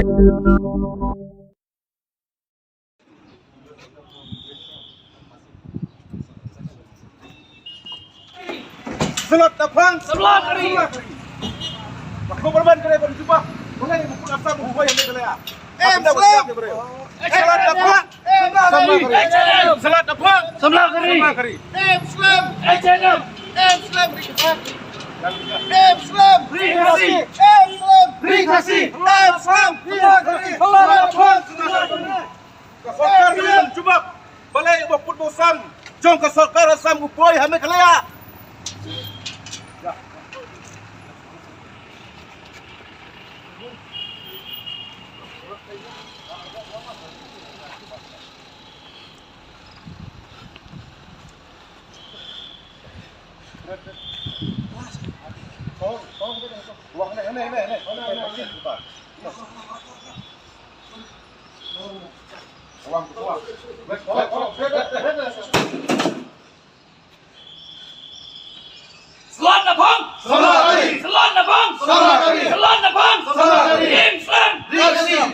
Selat Dapang, Sebelah kiri. Aku berban kena berjumpa. Boleh buku asam buku yang berkelea. Selat Dapang, Selat Dapang, Sebelah kiri. Islam, H&M. Islam, Beri kasih. Beri kasih. Kasokar berjumpa. Boleh buku bosam. Jom kasokar asam buku yang berkelea. Selat Dapang. Selat Dapang. Selat Dapang. Islam.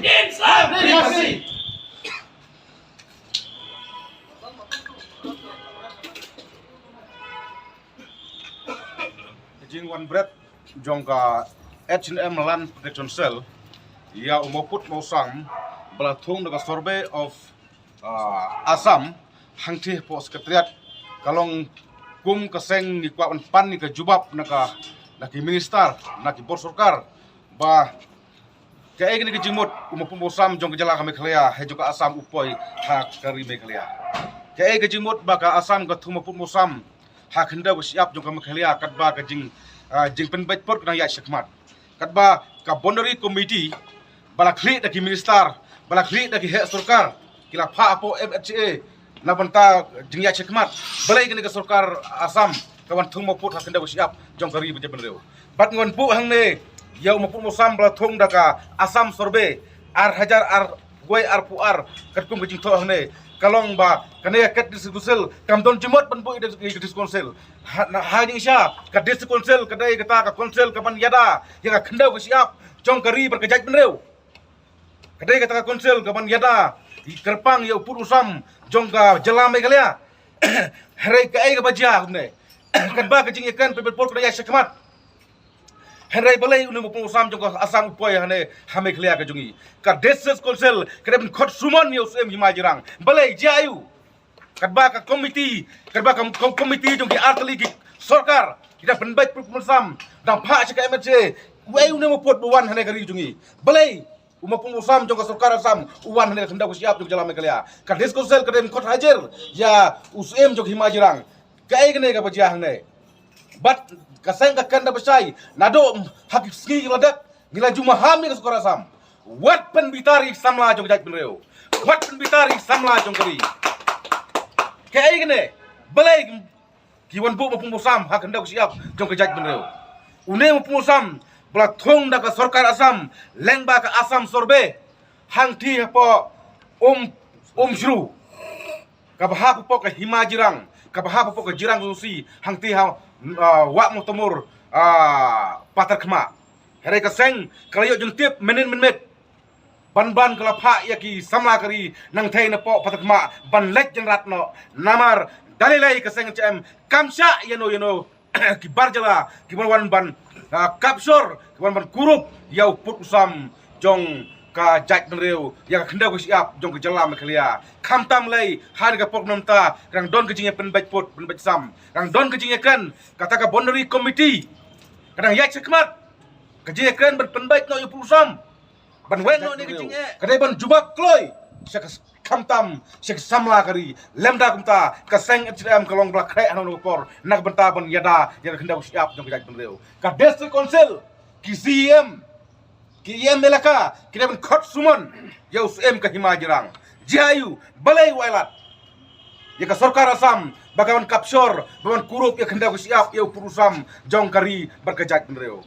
Islam. Jing one bread jongka H&M Land Protection Cell ya umoput mausam belatung dengan survey of Assam hangti po sekretariat kalong kum keseng ni kuan pan ni ke jubab naki minister naki bor sarkar ba kae gini ke jimut umoput mausam jong kejala kami kelea he juga Assam upoi hak kari me kelea kae ke jimut ba ka Assam ka thumoput mausam hak henda siap jong kami kelea kat ba ka jing penbaik pot kena ya syakmat katba ka boundary committee balakli daki minister balakli daki hek sarkar kila pha apo MHA na banta jing ya syakmat balai kini ke sarkar Assam kawan thung moput hak henda siap jong kari beje benreu bat ngon bu hang ne ya moput mosam bala thung daka Assam sorbe ar hajar ar goi ar puar katkum ke jing tho hang ne kalong ba kane kat diskusel kamdon jimot penbu ide diskonsel ha ni sya ka diskonsel kadai kata ka konsel kapan yada yang khendau ke siap jong kari berkejaj benreu kadai kata ka konsel kapan yada di kerpang ya upur usam jong ka jelam me kalia hare ka ai ka baja ne kan ba ka jing ikan pepet pol kadai syakmat Henry balai unu mo usam jong ka Assam upoi hane hame kalia ka jungi ka deses konsel kadai khot suman yo sem himajirang balai jayu kadba ka komiti jong ki artli ki sarkar kita penbaik musam dang pha chaka MHA wei unu mo pot buwan hane kari jungi balai uma musam jong ka sarkar Assam uwan hane khanda ko siap jong jalam kalia ka des konsel kadai khot hajer ya usem jong himajirang kai gane ka bajah hane bat kaseng ka kanda besai nado hakik ski ladak ngila juma hami ka sarkar Assam wat pen bitari samla jong jaj benreu wat pen bitari samla jong kari kai gane balai kiwan bu mapung musam hak hendak siap jong kejaj benreu une mapung musam bala thong da ka sarkar Assam lengba ka Assam sorbe hang thi po shru ka bah po ka himajirang ka bah po ka jirang susi hang thi ha wa mutamur patar khma here ka seng kalayo jong tip menit ban kelapa ya ki sama kari nang thai na po patak ma ban lek jeng ratno namar dalilai ka seng cem kamsha yeno ki barjala ki ban kapsor ki ban kurup yau put usam jong ka jaj benreu ya ka khenda ko siap jong ka jala me khalia khamtam lai har ka pok namta rang don ka jinge penbaj pot penbaj sam rang don ka jinge kan kata ka boundary committee kadang ya sekmat ka jinge kan penbaj no yu pusam ban weng no ni kicing kadai ban jubak kloi sek kamtam sek samla kari lemda kumta ka seng HM kalong bla kre anu por nak benta ban yada yang hendak siap jong kejaj benreu ka district council ki CM melaka kidai ban khot suman yau CM ka himajirang jayu balai wailat ya ka sarkar Assam bagawan kapsor bagawan kurup ya hendak siap yau purusam jong kari berkejaj benreu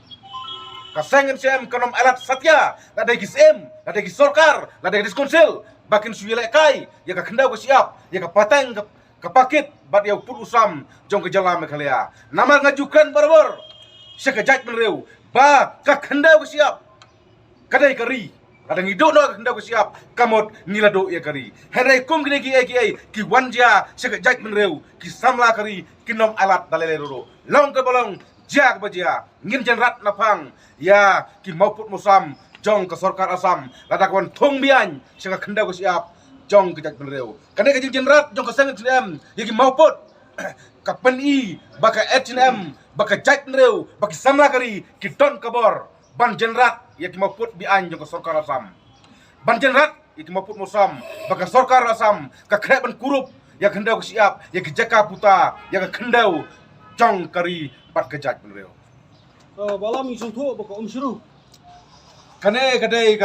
kaseng MCM kanom alat satya ladai kisem ladai kisorkar ladai diskonsil bakin suyelek kai ya ka kenda ko siap ya ka pateng ka pakit bat ya pur usam jong ke jala mekalia nama ngajukan barbar sekejat menreu ba ka kenda ko siap kadai kari Ada ngiduk no hendak ko siap kamot ngilado ya kari. Henry kum kini ki wanja sek jaj menreu ki samla kari kinom alat dalele roro. Long ke bolong jak bajia ngin jenrat napang ya ki mauput musam jong ke sorkar Asam ladakwan thong bian sek hendak ko siap jong ke jaj menreu. Kane ke jenrat jong ke seng TNM ya ki mauput kapen i baka HNM baka jaj menreu baki samla kari ki don kabor ban jenrat ya ki maput bi an jong sorkar Asam ban jenrat ya ki maput musam baka sorkar Asam ka krek ban kurup ya kendau ke siap ya ki jaka puta ya ka kendau jong kari bat ke jaj benreu balam isung thu baka syuru kane kadai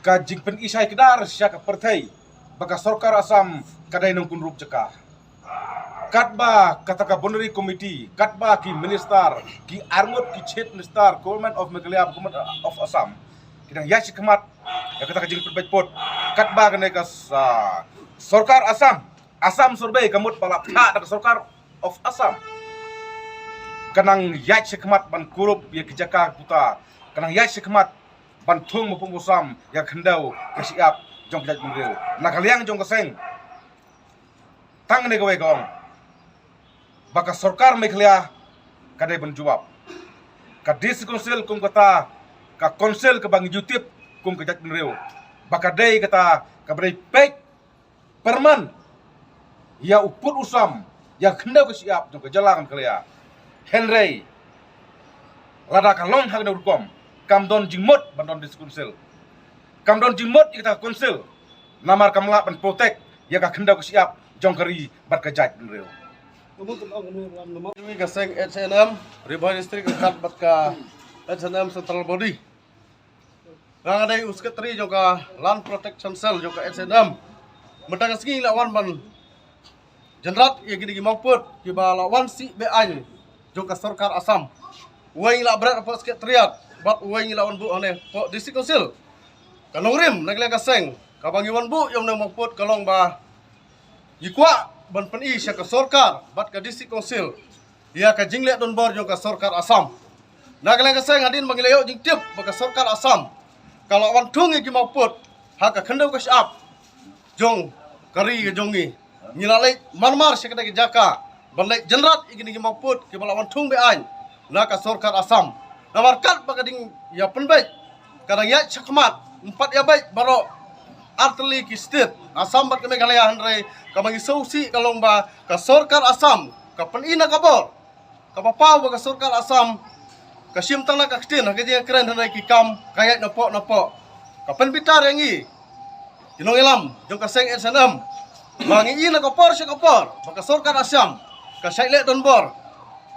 ka jingpen isai kedar sia ka pertai baka sorkar Asam kadai nong kun rup jaka katba kataka boneri committee katba ki minister ki armut ki chief minister government of Meghalaya government of Assam kita yasi kemat ya kataka jing perbait katba kene ka sorkar Assam survey kamut balap tha dak sorkar of Assam kanang yasi kemat ban kurup ya kijaka puta kanang yasi kemat ban thung mo pungusam ya khendau ka siap jong kijak benreu nakaliang jong kaseng tang ne gawe gong baka sorkar Meghalaya kadai benjawab ka dis konsil kum kata ka konsil ke bang YouTube kum kejat benreu baka dai kata ka brai pek perman ya uput usam ya kendau ke siap jong ke jalan Meghalaya Henry lada ka long hang urkom kamdon jingmot bandon dis konsil kamdon jingmot kita konsil namar kamla ban protek ya ka kendau ke siap jong kari bat kejat benreu Kami kaseng HNM Ribuan Distrik Kat Batka HNM Central Body. Nang ada usketri juga Land Protection Cell juga HNM. Mentang sengi lawan ban jenderat ya gini mauput kiba lawan si BI juga sorkar Asam. Uang la berat apa sekretariat bat uang lawan bu ane po District Council. Kanong rim naglang kaseng kabangiwan bu yang nang mauput kalong ba ikwa ban pen i ka sorkar bat ka District Council ya ka jingle don bor jong ka sorkar Asam nagalang ka sang hadin mangilayo jing tip ba ka sorkar Asam kalau wan tung ki mauput ha ka khendau ka siap jong kari ka jongi ngilalai marmar sia ka jaka ban lek jenrat igini ki mauput ki balawan tung be an na ka sorkar Asam namarkat ba ka ding ya penbai kadang ya sakmat empat ya baik baro arteli ki state Asam bat kami Meghalaya handrai kamangi sausi kalong ba ka sorkar Asam ka penina kabor ka papau ba ka sorkar Asam ka simtang na ka ktin ha kaya keren handrai ki kam kayat na po ka penbitar yang i kinong ilam jong ka seng SNM mangi ina ka por siya ka por ba ka sorkar Asam ka saile don bor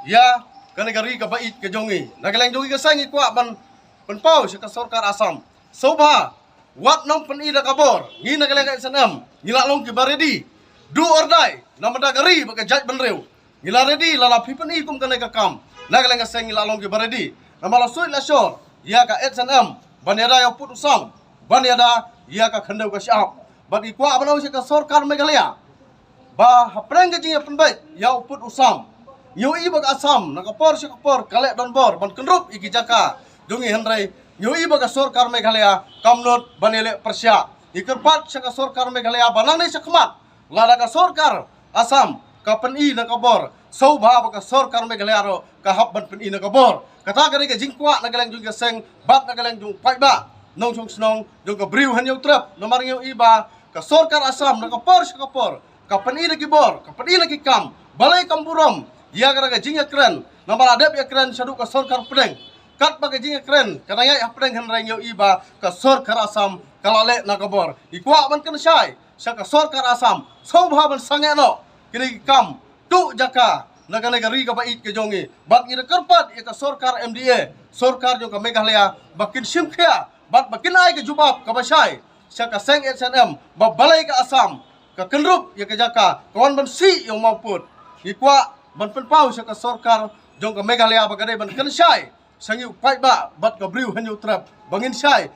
ya ka negari ka bait ka jongi nagalang jongi ka seng ikwa ban penpau siya ka sorkar Asam sobha wat nong penida kabor ngina kalega SNM ngila long ki baredi do or die namada gari baka jaj benreu ngila ready lalapi peni kum kanega kam nagalenga seng ngila long ki baredi namala suit la shor ya ka SNM banyada ya put usam banyada ya ka khandau ka siap bagi kwa abanau si ka sorkar Meghalaya ba hapreng ka jinga penbait ya put usam yu i bak Asam nakapor si kapor kalek don bor ban kenrup iki jaka dungi hendrai nyoi baga sorkar Meghalaya kamnot banele persya ikerpat saka sorkar Meghalaya banang ni sakmat lada ka sorkar Asam ka peni na kabor sobha baga sorkar Meghalaya ro ka hab ban peni na kabor kata gari ka jingkwa nagalang jung ka seng bat nagalang jung paiba nong chung snong jung ka briu han yung trap nomar yung iba ka sorkar Asam na kapor sa kapor ka peni na gibor ka peni na gikam balay kamburom ya gara ka jingya kren namar adep ya kren sadu ka sorkar pedeng kat baga jinga keren kana ya apreng hanrang yo iba ka sorkar Asam kalale na kabor ikwa ban kan syai sa ka sorkar Asam sobha ban sangeno kini kam tu jaka naga negari ka bait ke jongi bat ira karpat ka sorkar MDA sorkar jo ka Meghalaya bakin simkhya bat bakin ai ke jubab ka basai sa ka seng SNM babalai ka Asam ka kenrup ya ka jaka kawan ban si yo mauput ikwa ban penpau sa ka sorkar jong ka Meghalaya bagade ban kan syai sangi upai ba bat ka briu hanyu trap bangin syai